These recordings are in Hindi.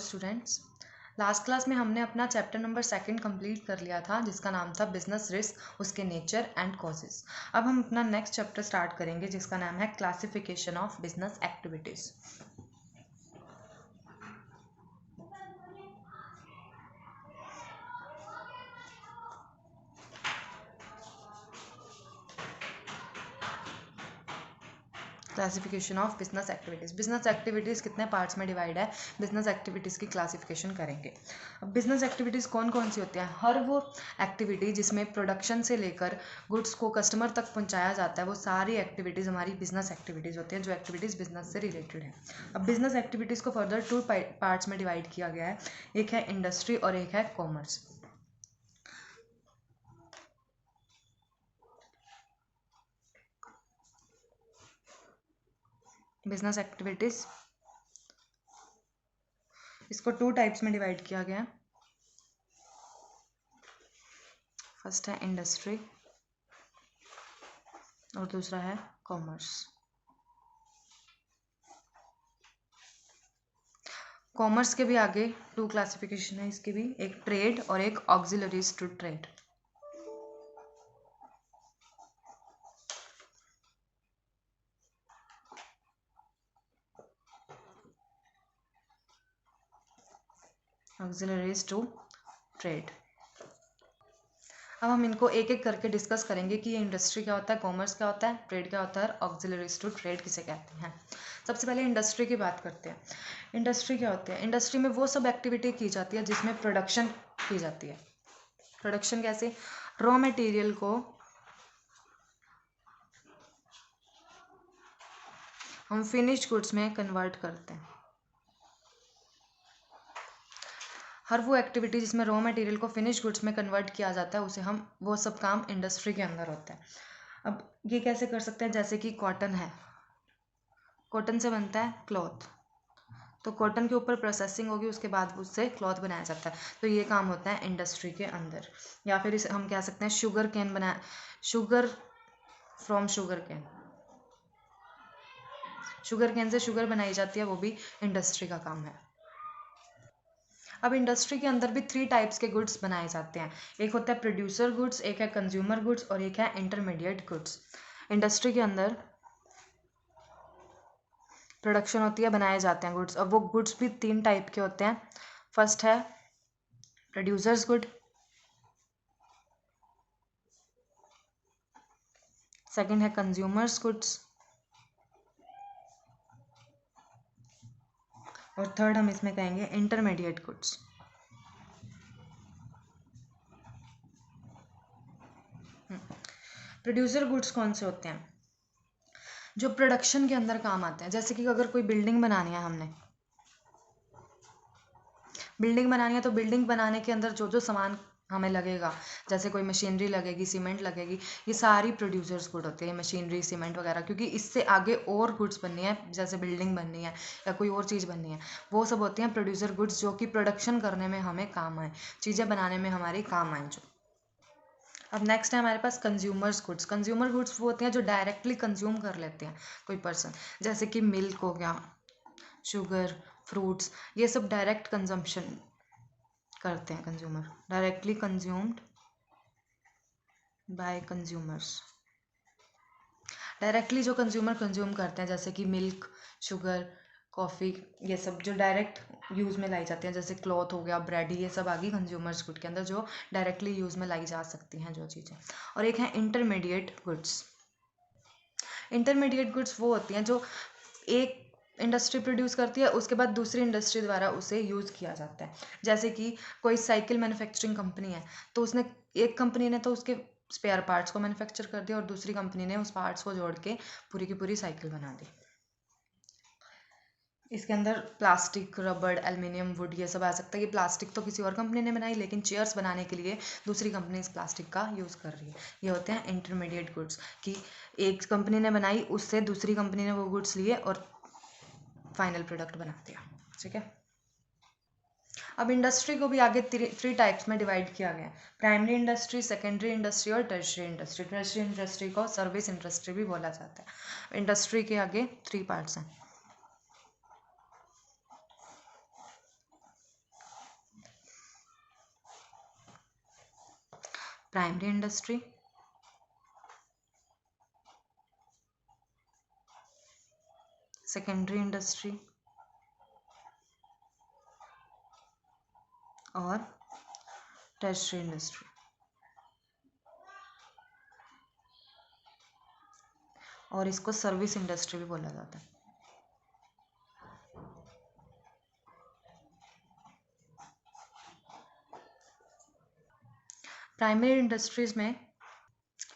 स्टूडेंट्स, लास्ट क्लास में हमने अपना चैप्टर नंबर 2 कंप्लीट कर लिया था जिसका नाम था बिजनेस रिस्क, उसके नेचर एंड कॉजेस। अब हम अपना नेक्स्ट चैप्टर स्टार्ट करेंगे जिसका नाम है classification of business activities. Classification of business activities. Business activities कितने पार्ट्स में डिवाइड है, बिजनेस एक्टिविटीज़ की क्लासिफिकेशन करेंगे। अब बिजनेस एक्टिविटीज़ कौन कौन सी होती हैं? हर वो एक्टिविटी जिसमें प्रोडक्शन से लेकर गुड्स को कस्टमर तक पहुंचाया जाता है, वो सारी एक्टिविटीज़ हमारी बिजनेस एक्टिविटीज़ होती हैं, जो एक्टिविटीज़ बिजनेस से रिलेटेड है। अब बिजनेस एक्टिविटीज़ को फर्दर 2 पार्ट्स में डिवाइड किया गया है, एक है इंडस्ट्री और एक है कॉमर्स। बिजनेस एक्टिविटीज़ इसको 2 टाइप्स में डिवाइड किया गया है। फर्स्ट है इंडस्ट्री और दूसरा है कॉमर्स। कॉमर्स के भी आगे 2 क्लासिफिकेशन है, इसकी भी एक ट्रेड और एक auxiliaries to trade. Auxiliaries to trade. अब हम इनको एक एक करके डिस्कस करेंगे कि ये इंडस्ट्री क्या होता है, कॉमर्स क्या होता है, ट्रेड क्या होता है और ऑक्सिलरीज टू ट्रेड किसे कहते हैं। सबसे पहले इंडस्ट्री की बात करते हैं। इंडस्ट्री क्या होती है? इंडस्ट्री में वो सब एक्टिविटी की जाती है जिसमें प्रोडक्शन की जाती है। प्रोडक्शन कैसे? रॉ मटेरियल को हम फिनिश्ड गुड्स में कन्वर्ट करते हैं। हर वो एक्टिविटी जिसमें रॉ मटेरियल को फिनिश गुड्स में कन्वर्ट किया जाता है उसे हम वो सब काम इंडस्ट्री के अंदर होता है। अब ये कैसे कर सकते हैं? जैसे कि कॉटन है, कॉटन से बनता है क्लॉथ, तो कॉटन के ऊपर प्रोसेसिंग होगी, उसके बाद उससे क्लॉथ बनाया जाता है, तो ये काम होता है इंडस्ट्री के अंदर। या फिर इसे हम कह सकते हैं शुगर कैन बनाया, sugar from sugar cane, sugar can say sugar बनाई जाती है, वो भी इंडस्ट्री का काम है। अब इंडस्ट्री के अंदर भी 3 टाइप्स के गुड्स बनाए जाते हैं, एक होता है प्रोड्यूसर गुड्स, एक है कंज्यूमर गुड्स और एक है इंटरमीडिएट गुड्स। इंडस्ट्री के अंदर प्रोडक्शन होती है, बनाए जाते हैं गुड्स। अब वो गुड्स भी 3 टाइप के होते हैं। फर्स्ट है प्रोड्यूसर्स गुड, सेकंड है कंज्यूमर्स गुड्स और थर्ड हम इसमें कहेंगे इंटरमीडिएट गुड्स। प्रोड्यूसर गुड्स कौन से होते हैं? जो प्रोडक्शन के अंदर काम आते हैं। जैसे कि अगर कोई बिल्डिंग बनानी है, हमने बिल्डिंग बनानी है, तो बिल्डिंग बनाने के अंदर जो जो सामान हमें लगेगा, जैसे कोई मशीनरी लगेगी, सीमेंट लगेगी, ये सारी प्रोड्यूसर्स गुड होती है, मशीनरी सीमेंट वगैरह, क्योंकि इससे आगे और गुड्स बननी है, जैसे बिल्डिंग बननी है या कोई और चीज़ बननी है, वो सब होती हैं प्रोड्यूसर गुड्स, जो कि प्रोडक्शन करने में हमें काम आए, चीज़ें बनाने में हमारी काम आए जो। अब नेक्स्ट है हमारे पास कंज्यूमर्स गुड्स। कंज्यूमर गुड्स वो होते हैं जो डायरेक्टली कंज्यूम कर लेते हैं कोई पर्सन, जैसे कि मिल्क हो गया, शुगर, फ्रूट्स, ये सब डायरेक्ट कंजम्पशन करते हैं consumer, directly consumed by consumers. Directly जो कंज्यूमर कंज्यूम करते हैं, जैसे कि मिल्क, शुगर, कॉफ़ी, ये सब जो डायरेक्ट यूज़ में लाई जाती हैं, जैसे क्लॉथ हो गया, ब्रेड, ये सब आ गई कंज्यूमर्स गुड के अंदर, जो डायरेक्टली यूज़ में लाई जा सकती हैं जो चीज़ें। और एक है इंटरमीडिएट गुड्स। इंटरमीडिएट गुड्स वो होती हैं जो एक इंडस्ट्री प्रोड्यूस करती है, उसके बाद दूसरी इंडस्ट्री द्वारा उसे यूज़ किया जाता है। जैसे कि कोई साइकिल मैन्युफैक्चरिंग कंपनी है, तो उसने एक कंपनी ने तो उसके स्पेयर पार्ट्स को मैन्युफैक्चर कर दिया और दूसरी कंपनी ने उस पार्ट्स को जोड़ के पूरी की पूरी साइकिल बना दी। इसके अंदर प्लास्टिक, रबड़, एल्युमिनियम, वुड, ये सब आ सकता है। ये प्लास्टिक तो किसी और कंपनी ने बनाई, लेकिन चेयर्स बनाने के लिए दूसरी कंपनी इस प्लास्टिक का यूज़ कर रही है। ये होते हैं इंटरमीडिएट गुड्स, कि एक कंपनी ने बनाई, उससे दूसरी कंपनी ने वो गुड्स लिए और फाइनल प्रोडक्ट बना दिया। ठीक है। अब इंडस्ट्री को भी आगे 3 टाइप्स में डिवाइड किया गया है, प्राइमरी इंडस्ट्री, सेकेंडरी इंडस्ट्री और टर्शियरी इंडस्ट्री। टर्शियरी इंडस्ट्री को सर्विस इंडस्ट्री भी बोला जाता है। इंडस्ट्री के आगे 3 पार्ट्स हैं। प्राइमरी इंडस्ट्री, सेकेंडरी इंडस्ट्री और टर्शियरी इंडस्ट्री। और इसको सर्विस इंडस्ट्री भी बोला जाता है। प्राइमरी इंडस्ट्रीज में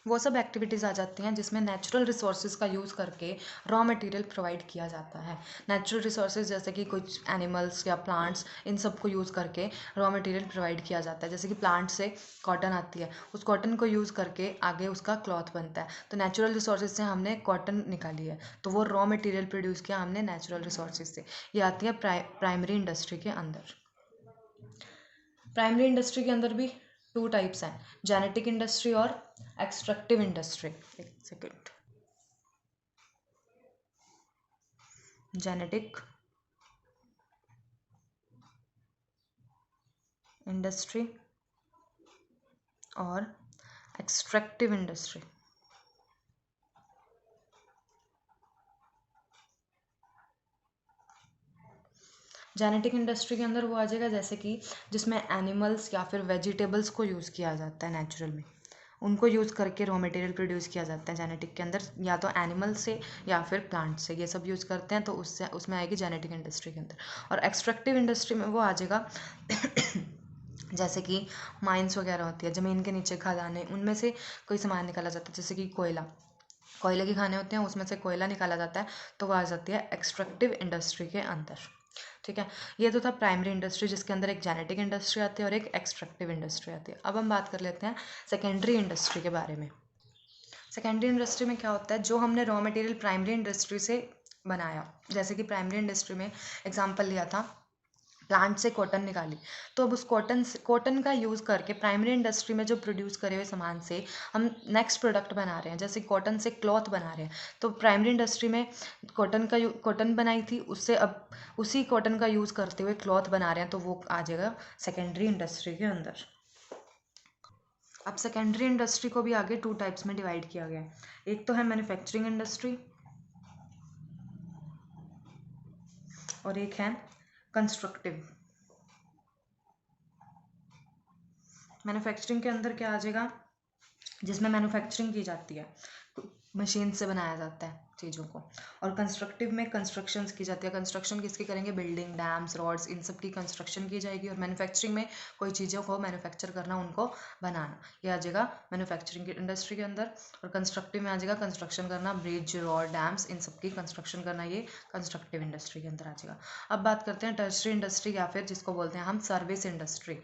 वो सब एक्टिविटीज़ आ जाती हैं जिसमें नेचुरल रिसोर्सेज का यूज़ करके रॉ मटेरियल प्रोवाइड किया जाता है। नेचुरल रिसोर्सेज जैसे कि कुछ एनिमल्स या प्लांट्स, इन सब को यूज़ करके रॉ मटेरियल प्रोवाइड किया जाता है। जैसे कि प्लांट से कॉटन आती है, उस कॉटन को यूज़ करके आगे उसका क्लॉथ बनता है। तो नेचुरल रिसोर्सेज से हमने कॉटन निकाली है, तो वो रॉ मटेरियल प्रोड्यूस किया हमने नेचुरल रिसोर्सेज से। ये आती है प्राइमरी इंडस्ट्री के अंदर। प्राइमरी इंडस्ट्री के अंदर भी टू टाइप्स हैं, जेनेटिक इंडस्ट्री और एक्सट्रैक्टिव इंडस्ट्री। एक सेकेंड। जेनेटिक इंडस्ट्री और एक्सट्रैक्टिव इंडस्ट्री। जेनेटिक इंडस्ट्री के अंदर वो आ जाएगा जैसे कि जिसमें एनिमल्स या फिर वेजिटेबल्स को यूज़ किया जाता है नेचुरल में, उनको यूज़ करके रॉ मटेरियल प्रोड्यूस किया जाता है जेनेटिक के अंदर, या तो एनिमल से या फिर प्लांट से, ये सब यूज़ करते हैं, तो उससे उसमें आएगी जेनेटिक इंडस्ट्री के अंदर। और एक्सट्रैक्टिव इंडस्ट्री में वो आ जाएगा जैसे कि माइंस वगैरह होती है, ज़मीन के नीचे खदानें, उनमें से कोई सामान निकाला जाता है, जैसे कि कोयला, कोयले के खाने होते हैं, उसमें से कोयला निकाला जाता है, तो वो आ जाती है एक्सट्रैक्टिव इंडस्ट्री के अंदर। ठीक है, ये तो था प्राइमरी इंडस्ट्री जिसके अंदर एक जेनेटिक इंडस्ट्री आती है और एक एक्सट्रैक्टिव इंडस्ट्री आती है। अब हम बात कर लेते हैं सेकेंडरी इंडस्ट्री के बारे में। सेकेंडरी इंडस्ट्री में क्या होता है, जो हमने रॉ मटेरियल प्राइमरी इंडस्ट्री से बनाया, जैसे कि प्राइमरी इंडस्ट्री में एग्जांपल लिया था, प्लांट से कॉटन निकाली, तो अब उस कॉटन का यूज़ करके प्राइमरी इंडस्ट्री में जो प्रोड्यूस करे हुए सामान से हम नेक्स्ट प्रोडक्ट बना रहे हैं, जैसे कॉटन से क्लॉथ बना रहे हैं, तो प्राइमरी इंडस्ट्री में कॉटन बनाई थी, उससे अब उसी कॉटन का यूज़ करते हुए क्लॉथ बना रहे हैं, तो वो आ जाएगा सेकेंडरी इंडस्ट्री के अंदर। अब सेकेंडरी इंडस्ट्री को भी आगे टू टाइप्स में डिवाइड किया गया है। एक तो है मैन्युफैक्चरिंग इंडस्ट्री और एक है कंस्ट्रक्टिव। मैन्युफैक्चरिंग के अंदर क्या आ जाएगा, जिसमें मैन्युफैक्चरिंग की जाती है, मशीन से बनाया जाता है चीज़ों को। और कंस्ट्रक्टिव में कंस्ट्रक्शंस की जाती है। कंस्ट्रक्शन किसकी करेंगे, बिल्डिंग, डैम्स, रोड्स, इन सब की कंस्ट्रक्शन की जाएगी। और मैन्युफैक्चरिंग में कोई चीज़ों को मैन्युफैक्चर करना, उनको बनाना, ये आ जाएगा मैन्युफैक्चरिंग की इंडस्ट्री के अंदर। और कंस्ट्रक्टिव में आ जाएगा कंस्ट्रक्शन करना, ब्रिज, रोड, डैम्स, इन सब की कंस्ट्रक्शन करना, ये कंस्ट्रक्टिव इंडस्ट्री के अंदर आ जाएगा। अब बात करते हैं टर्शियरी इंडस्ट्री या फिर जिसको बोलते हैं हम सर्विस इंडस्ट्री।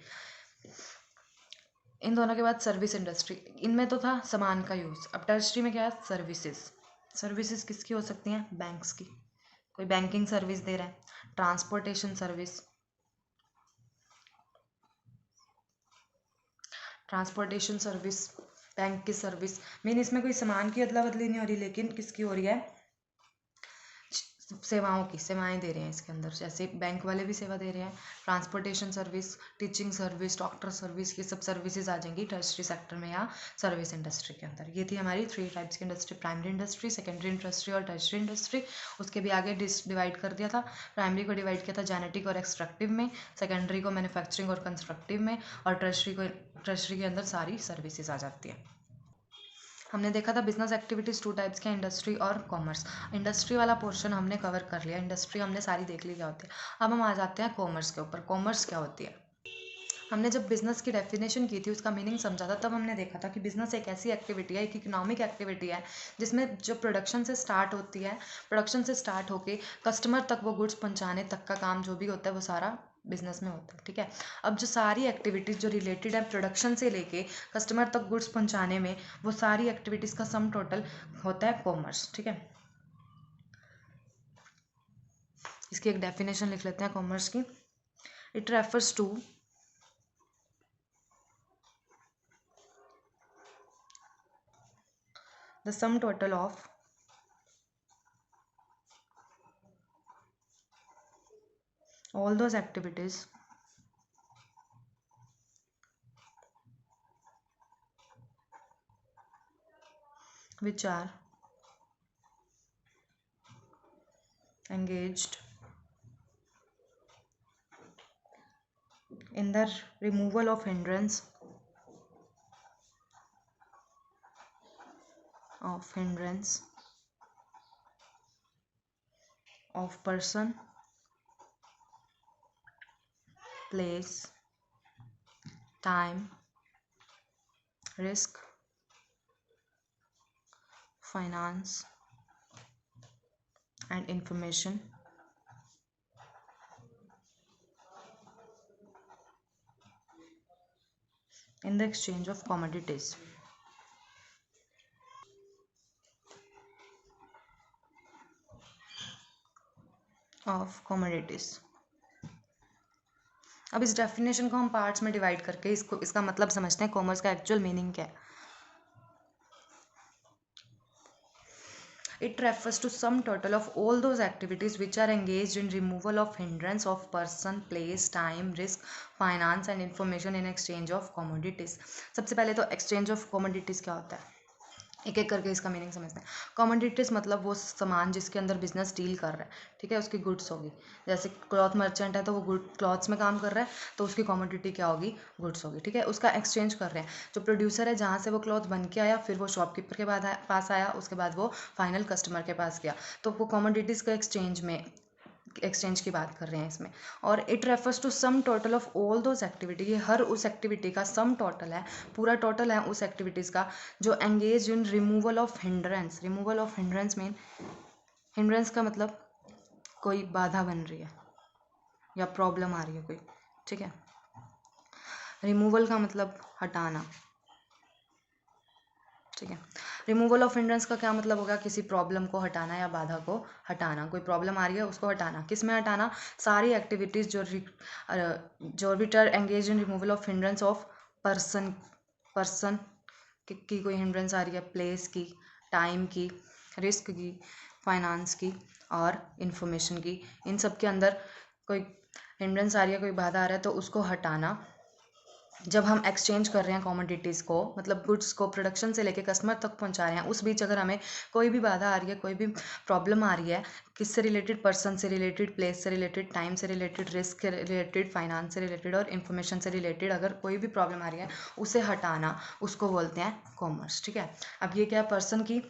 इन दोनों के बाद सर्विस इंडस्ट्री, इनमें तो था सामान का यूज़। अब टर्शरी में क्या है, सर्विसेज। सर्विसेज किसकी हो सकती हैं, बैंक्स की, कोई बैंकिंग सर्विस दे रहा है, transportation service, transportation service, bank की सर्विस। मीन इसमें कोई सामान की अदला बदली नहीं हो रही, लेकिन किसकी हो रही है, सेवाओं की, सेवाएं दे रहे हैं इसके अंदर, जैसे बैंक वाले भी सेवा दे रहे हैं। Transportation service, teaching service, doctor service, ये सब सर्विसेज आ जाएंगी टर्शरी सेक्टर में या सर्विस इंडस्ट्री के अंदर। ये थी हमारी थ्री टाइप्स की industry, primary industry, secondary industry और टर्शरी इंडस्ट्री। उसके भी आगे डिवाइड कर दिया था, प्राइमरी को डिवाइड किया था जेनेटिक और एक्सट्रैक्टिव में, सेकेंडरी को मैन्युफैक्चरिंग और कंस्ट्रक्टिव में, और टर्शरी के अंदर सारी सर्विसेज आ जाती है। हमने देखा था बिजनेस एक्टिविटीज़ टू टाइप्स के, इंडस्ट्री और कॉमर्स। इंडस्ट्री वाला पोर्शन हमने कवर कर लिया, इंडस्ट्री हमने सारी देख ली क्या होती है। अब हम आ जाते हैं कॉमर्स के ऊपर। कॉमर्स क्या होती है, हमने जब बिजनेस की डेफिनेशन की थी, उसका मीनिंग समझा था, तब हमने देखा था कि बिजनेस एक ऐसी एक्टिविटी है, एक इकोनॉमिक एक्टिविटी है, जिसमें जो प्रोडक्शन से स्टार्ट होती है, प्रोडक्शन से स्टार्ट होके कस्टमर तक वो गुड्स पहुंचाने तक का काम जो भी होता है, वो सारा बिजनेस में होता है। ठीक है, अब जो सारी एक्टिविटीज़ जो रिलेटेड है प्रोडक्शन से लेके कस्टमर तक गुड्स पहुंचाने में, वो सारी एक्टिविटीज़ का सम टोटल होता है कॉमर्स। ठीक है, इसकी एक डेफिनेशन लिख लेते हैं कॉमर्स की। It refers to the sum total of all those activities which are engaged in the removal of hindrance of person, place, time, risk, finance, and information in the exchange of commodities. अब इस डेफिनेशन को हम पार्ट्स में डिवाइड करके इसका मतलब समझते हैं कॉमर्स का एक्चुअल मीनिंग क्या है. It refers to sum total of all those activities which are engaged in removal of hindrance of person, place, time, risk, finance and information in exchange of commodities. सबसे पहले तो exchange of commodities क्या होता है, एक एक करके इसका मीनिंग समझते हैं. कमोडिटीज़ मतलब वो सामान जिसके अंदर बिजनेस डील कर रहा है, ठीक है, उसकी गुड्स होगी. जैसे क्लॉथ मर्चेंट है तो वो क्लॉथ्स में काम कर रहा है तो उसकी कमोडिटी क्या होगी, गुड्स होगी, ठीक है. उसका एक्सचेंज कर रहे हैं. जो प्रोड्यूसर है जहाँ से वो क्लॉथ बन के आया फिर वो शॉपकीपर के पास आया, उसके बाद वो फाइनल कस्टमर के पास गया, तो वो कमोडिटीज़ का एक्सचेंज की बात कर रहे हैं इसमें. और it refers to sum total of all those activity, ये हर उस एक्टिविटी का सम टोटल है, पूरा टोटल है उस एक्टिविटीज़ का जो engage in removal of hindrance. Removal of hindrance mean, hindrance का मतलब कोई बाधा बन रही है या प्रॉब्लम आ रही है कोई, ठीक है. रिमूवल का मतलब हटाना, ठीक है. रिमूवल ऑफ हिंड्रेंस का क्या मतलब होगा, किसी प्रॉब्लम को हटाना या बाधा को हटाना. कोई प्रॉब्लम आ रही है उसको हटाना. किस में हटाना, सारी एक्टिविटीज़ जो भी engage in removal of hindrance of person की कोई हिंड्रेंस आ रही है, प्लेस की, टाइम की, रिस्क की, फाइनेंस की और इंफॉर्मेशन की. इन सब के अंदर कोई हिंड्रेंस आ रही है, कोई बाधा आ रहा है तो उसको हटाना. जब हम एक्सचेंज कर रहे हैं कमोडिटीज़ को, मतलब गुड्स को प्रोडक्शन से लेके कस्टमर तक पहुंचा रहे हैं, उस बीच अगर हमें कोई भी बाधा आ रही है, कोई भी प्रॉब्लम आ रही है, किससे रिलेटेड, पर्सन से रिलेटेड, प्लेस से रिलेटेड, टाइम से रिलेटेड, रिस्क से रिलेटेड, फाइनेंस से रिलेटेड और इन्फॉर्मेशन से रिलेटेड, अगर कोई भी प्रॉब्लम आ रही है उसे हटाना, उसको बोलते हैं कॉमर्स, ठीक है. अब ये क्या, पर्सन की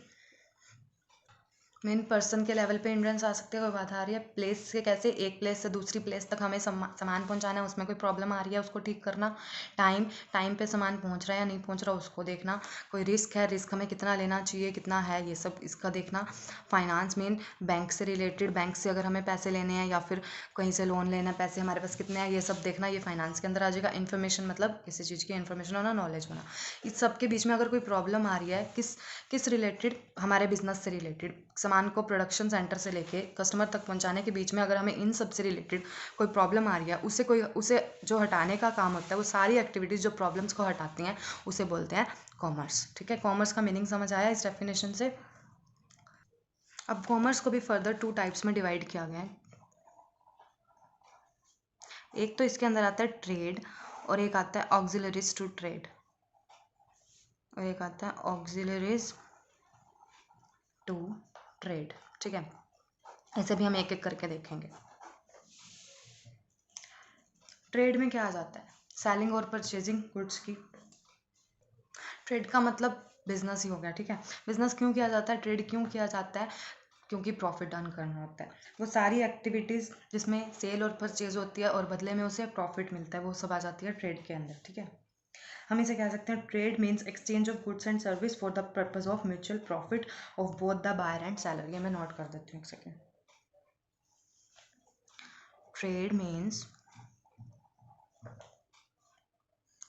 मेन पर्सन के लेवल पे हिंड्रेंस आ सकते हैं, कोई बाधा आ रही है. प्लेस से कैसे, एक प्लेस से दूसरी प्लेस तक हमें सामान पहुंचाना है, उसमें कोई प्रॉब्लम आ रही है उसको ठीक करना. टाइम पे सामान पहुंच रहा है या नहीं पहुंच रहा उसको देखना. कोई रिस्क है, रिस्क हमें कितना लेना चाहिए, कितना है, ये सब इसका देखना. फाइनेंस मीन बैंक से रिलेटेड, बैंक से अगर हमें पैसे लेने हैं या फिर कहीं से लोन लेना है, पैसे हमारे पास कितने हैं, ये सब देखना, ये फाइनेंस के अंदर आ जाएगा. इन्फॉर्मेशन मतलब किसी चीज़ की इन्फॉर्मेशन होना, नॉलेज होना. इस सब के बीच में अगर कोई प्रॉब्लम आ रही है, किस रिलेटेड, हमारे बिजनेस से रिलेटेड, सामान को प्रोडक्शन सेंटर से लेके कस्टमर तक पहुंचाने के बीच में अगर हमें इन सब से रिलेटेड कोई प्रॉब्लम आ रही है, उसे जो हटाने का काम होता है, वो सारी एक्टिविटीज़ जो प्रॉब्लम्स को हटाती हैं उसे बोलते हैं कॉमर्स, ठीक है. कॉमर्स का मीनिंग समझ आया इस डेफिनेशन से. अब कॉमर्स को भी फर्दर 2 टाइप्स में डिवाइड किया गया है. एक तो इसके अंदर आता है ट्रेड और एक आता है ऑक्सिलरीज टू ट्रेड, और एक आता है ऑक्सिलरीज टू ट्रेड, ठीक है. इसे भी हम एक एक करके देखेंगे. ट्रेड में क्या आ जाता है, सेलिंग और परचेजिंग गुड्स की. ट्रेड का मतलब बिजनेस ही हो गया, ठीक है. बिजनेस क्यों किया जाता है, ट्रेड क्यों किया जाता है, क्योंकि प्रॉफिट अर्न करना होता है. वो सारी एक्टिविटीज़ जिसमें सेल और परचेज होती है और बदले में उसे प्रॉफिट मिलता है, वो सब आ जाती है ट्रेड के अंदर, ठीक है. हम इसे कह सकते हैं trade means exchange of goods and service for the purpose of mutual profit of both the buyer and seller. ये मैं नोट कर देती हूँ एक second. Trade means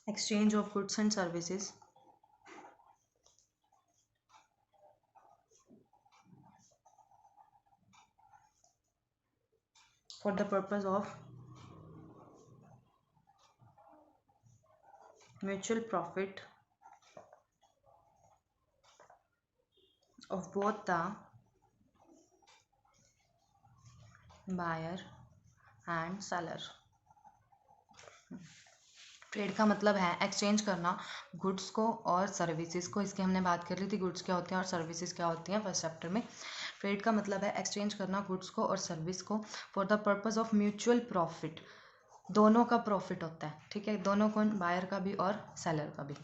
exchange of goods and services for the purpose of mutual profit of both the buyer and seller. Trade का मतलब है एक्सचेंज करना गुड्स को और सर्विसेज को। इसकी हमने बात कर ली थी, गुड्स क्या होते हैं और सर्विसेज क्या होती हैं फर्स्ट चैप्टर में। ट्रेड का मतलब है एक्सचेंज करना गुड्स को और सर्विस को for the purpose of mutual profit. दोनों का प्रॉफिट होता है, ठीक है, दोनों कौन, बायर का भी और सेलर का भी।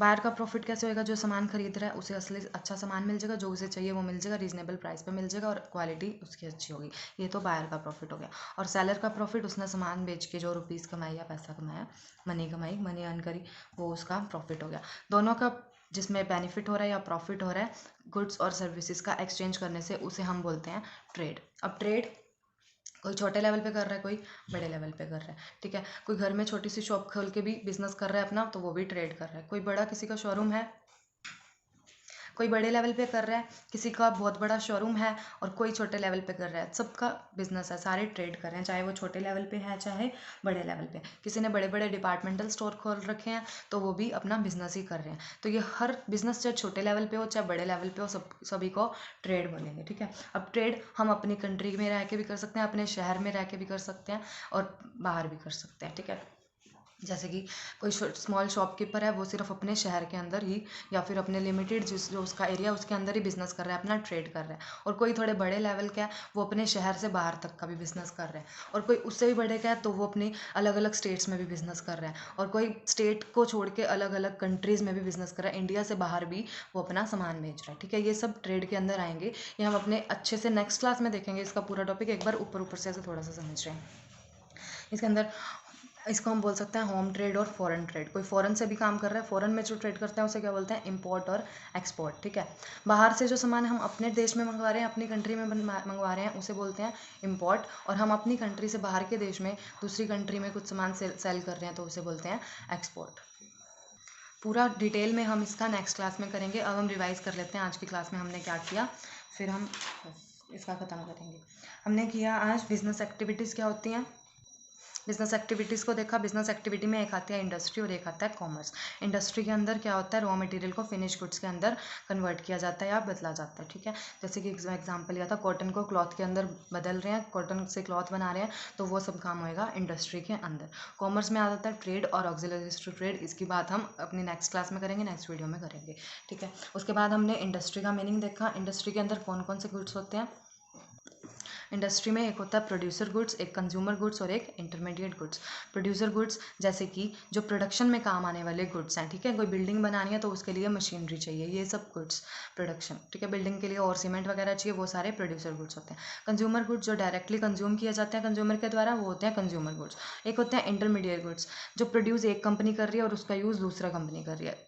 बायर का प्रॉफिट कैसे होएगा, जो सामान खरीद रहा है उसे असली अच्छा सामान मिल जाएगा, जो उसे चाहिए वो मिल जाएगा, रीजनेबल प्राइस पे मिल जाएगा और क्वालिटी उसकी अच्छी होगी, ये तो बायर का प्रॉफिट हो गया। और सेलर का प्रॉफिट, उसने सामान बेच के जो रुपीज़ कमाई या पैसा कमाया, मनी कमाई, मनी अर्न करी, वो उसका प्रॉफिट हो गया। दोनों का जिसमें बेनिफिट हो रहा है या प्रॉफिट हो रहा है गुड्स और सर्विसेज का एक्सचेंज करने से, उसे हम बोलते हैं ट्रेड। अब ट्रेड कोई छोटे लेवल पे कर रहा है, कोई बड़े लेवल पे कर रहा है, ठीक है। कोई घर में छोटी सी शॉप खोल के भी बिजनेस कर रहा है अपना, तो वो भी ट्रेड कर रहा है। कोई बड़ा किसी का शोरूम है, कोई बड़े लेवल पे कर रहा है, किसी का बहुत बड़ा शोरूम है, और कोई छोटे लेवल पे कर रहा है, सबका बिजनेस है, सारे ट्रेड कर रहे हैं, चाहे वो छोटे लेवल पे है चाहे बड़े लेवल पे। किसी ने बड़े बड़े डिपार्टमेंटल स्टोर खोल रखे हैं तो वो भी अपना बिजनेस ही कर रहे हैं। तो ये हर बिजनेस चाहे छोटे लेवल पे हो चाहे बड़े लेवल पे हो, सभी को ट्रेड बोलेंगे, ठीक है। अब ट्रेड हम अपनी कंट्री में रह के भी कर सकते हैं, अपने शहर में रह के भी कर सकते हैं और बाहर भी कर सकते हैं, ठीक है। जैसे कि कोई स्मॉल शॉपकीपर है, वो सिर्फ अपने शहर के अंदर ही या फिर अपने लिमिटेड जो उसका एरिया उसके अंदर ही बिजनेस कर रहा है, अपना ट्रेड कर रहा है। और कोई थोड़े बड़े लेवल का है, वो अपने शहर से बाहर तक का भी बिजनेस कर रहा है। और कोई उससे भी बड़े का है तो वो अपनी अलग अलग स्टेट्स में भी बिजनेस कर रहा है। और कोई स्टेट को छोड़ के अलग अलग कंट्रीज़ में भी बिजनेस कर रहा है, इंडिया से बाहर भी वो अपना सामान बेच रहा है, ठीक है। ये सब ट्रेड के अंदर आएंगे, ये हम अपने अच्छे से नेक्स्ट क्लास में देखेंगे। इसका पूरा टॉपिक एक बार ऊपर ऊपर से ऐसे थोड़ा सा समझ रहे हैं। इसके अंदर इसको हम बोल सकते हैं होम ट्रेड और फॉरेन ट्रेड। कोई फॉरेन से भी काम कर रहा है, फॉरेन में जो ट्रेड करते हैं उसे क्या बोलते हैं, इंपोर्ट और एक्सपोर्ट, ठीक है। बाहर से जो सामान हम अपने देश में मंगवा रहे हैं, अपनी कंट्री में मंगवा रहे हैं, उसे बोलते हैं इंपोर्ट। और हम अपनी कंट्री से बाहर के देश में दूसरी कंट्री में कुछ सामान सेल कर रहे हैं तो उसे बोलते हैं एक्सपोर्ट। पूरा डिटेल में हम इसका नेक्स्ट क्लास में करेंगे। अब हम रिवाइज कर लेते हैं आज की क्लास में हमने क्या किया, फिर हम इसका ख़त्म करेंगे। हमने किया आज बिजनेस एक्टिविटीज़ क्या होती हैं, बिजनेस एक्टिविटीज़ को देखा। बिजनेस एक्टिविटी में एक आती है इंडस्ट्री और एक आता है कॉमर्स। इंडस्ट्री के अंदर क्या होता है, रॉ मटेरियल को फिनिश गुड्स के अंदर कन्वर्ट किया जाता है या बदला जाता है, ठीक है। जैसे कि एग्जांपल लिया था, कॉटन को क्लॉथ के अंदर बदल रहे हैं, कॉटन से क्लॉथ बना रहे हैं, तो वो सब काम होएगा इंडस्ट्री के अंदर। कॉमर्स में आ जाता है ट्रेड और ऑक्सिलरीज टू ट्रेड। इसकी बात हम अपनी नेक्स्ट क्लास में करेंगे, नेक्स्ट वीडियो में करेंगे, ठीक है। उसके बाद हमने इंडस्ट्री का मीनिंग देखा। इंडस्ट्री के अंदर कौन कौन से गुड्स होते हैं। इंडस्ट्री में एक होता है प्रोड्यूसर गुड्स, एक कंज्यूमर गुड्स और एक इंटरमीडिएट गुड्स। प्रोड्यूसर गुड्स जैसे कि जो प्रोडक्शन में काम आने वाले गुड्स हैं, ठीक है। कोई बिल्डिंग बनानी है तो उसके लिए मशीनरी चाहिए, ये सब गुड्स प्रोडक्शन, ठीक है। बिल्डिंग के लिए और सीमेंट वगैरह चाहिए, वो सारे प्रोड्यूसर गुड्स होते हैं। कंज्यूमर गुड्स जो डायरेक्टली कंज्यूम किए जाते हैं कंज्यूमर के द्वारा, वो होते हैं कंज्यूमर गुड्स। एक होते हैं इंटरमीडिएट गुड्स, जो प्रोड्यूस एक कंपनी कर रही है और उसका यूज़ दूसरा कंपनी कर रही है,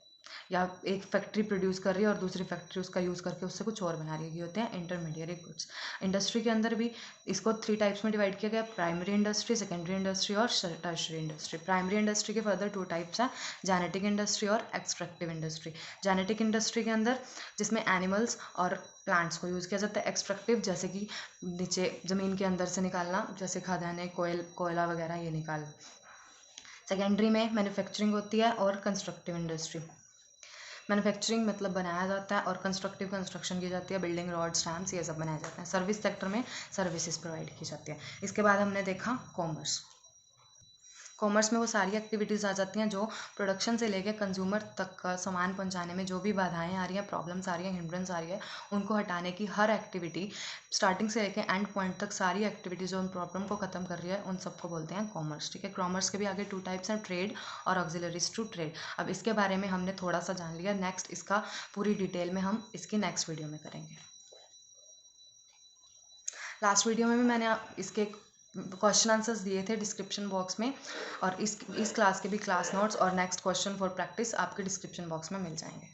या एक फैक्ट्री प्रोड्यूस कर रही है और दूसरी फैक्ट्री उसका यूज़ करके उससे कुछ और बना रही है, ये होते हैं इंटरमीडिएट गुड्स। इंडस्ट्री के अंदर भी इसको 3 टाइप्स में डिवाइड किया गया, प्राइमरी इंडस्ट्री, सेकेंडरी इंडस्ट्री और टर्शियरी इंडस्ट्री। प्राइमरी इंडस्ट्री के फर्दर 2 टाइप्स हैं, जेनेटिक इंडस्ट्री और एक्सट्रैक्टिव इंडस्ट्री। जेनेटिक इंडस्ट्री के अंदर जिसमें एनिमल्स और प्लांट्स को यूज़ किया जाता है। एक्सट्रैक्टिव जैसे कि नीचे ज़मीन के अंदर से निकालना, जैसे खदानें, कोयला वगैरह ये निकालना। सेकेंडरी में मैन्युफैक्चरिंग होती है और कंस्ट्रक्टिव इंडस्ट्री। मैन्युफैक्चरिंग मतलब बनाया जाता है और कंस्ट्रक्टिव कंस्ट्रक्शन की जाती है, बिल्डिंग, रॉड, स्टैम्प्स ये सब बनाए जाते हैं। सर्विस सेक्टर में सर्विसेज प्रोवाइड की जाती है। इसके बाद हमने देखा कॉमर्स। कॉमर्स में वो सारी एक्टिविटीज़ आ जाती हैं जो प्रोडक्शन से लेकर कंज्यूमर तक का सामान पहुंचाने में जो भी बाधाएं आ रही हैं, प्रॉब्लम्स आ रही हैं, हिंड्रेंस आ रही है, उनको हटाने की हर एक्टिविटी स्टार्टिंग से लेकर एंड पॉइंट तक सारी एक्टिविटीज़ जो उन प्रॉब्लम को ख़त्म कर रही है, उन सबको बोलते हैं कॉमर्स, ठीक है। कॉमर्स के भी आगे 2 टाइप्स हैं, ट्रेड और ऑक्सिलरीज टू ट्रेड। अब इसके बारे में हमने थोड़ा सा जान लिया, नेक्स्ट इसका पूरी डिटेल में हम इसकी नेक्स्ट वीडियो में करेंगे। लास्ट वीडियो में भी मैंने इसके क्वेश्चन आंसर्स दिए थे डिस्क्रिप्शन बॉक्स में, और इस क्लास के भी क्लास नोट्स और नेक्स्ट क्वेश्चन फॉर प्रैक्टिस आपके डिस्क्रिप्शन बॉक्स में मिल जाएंगे।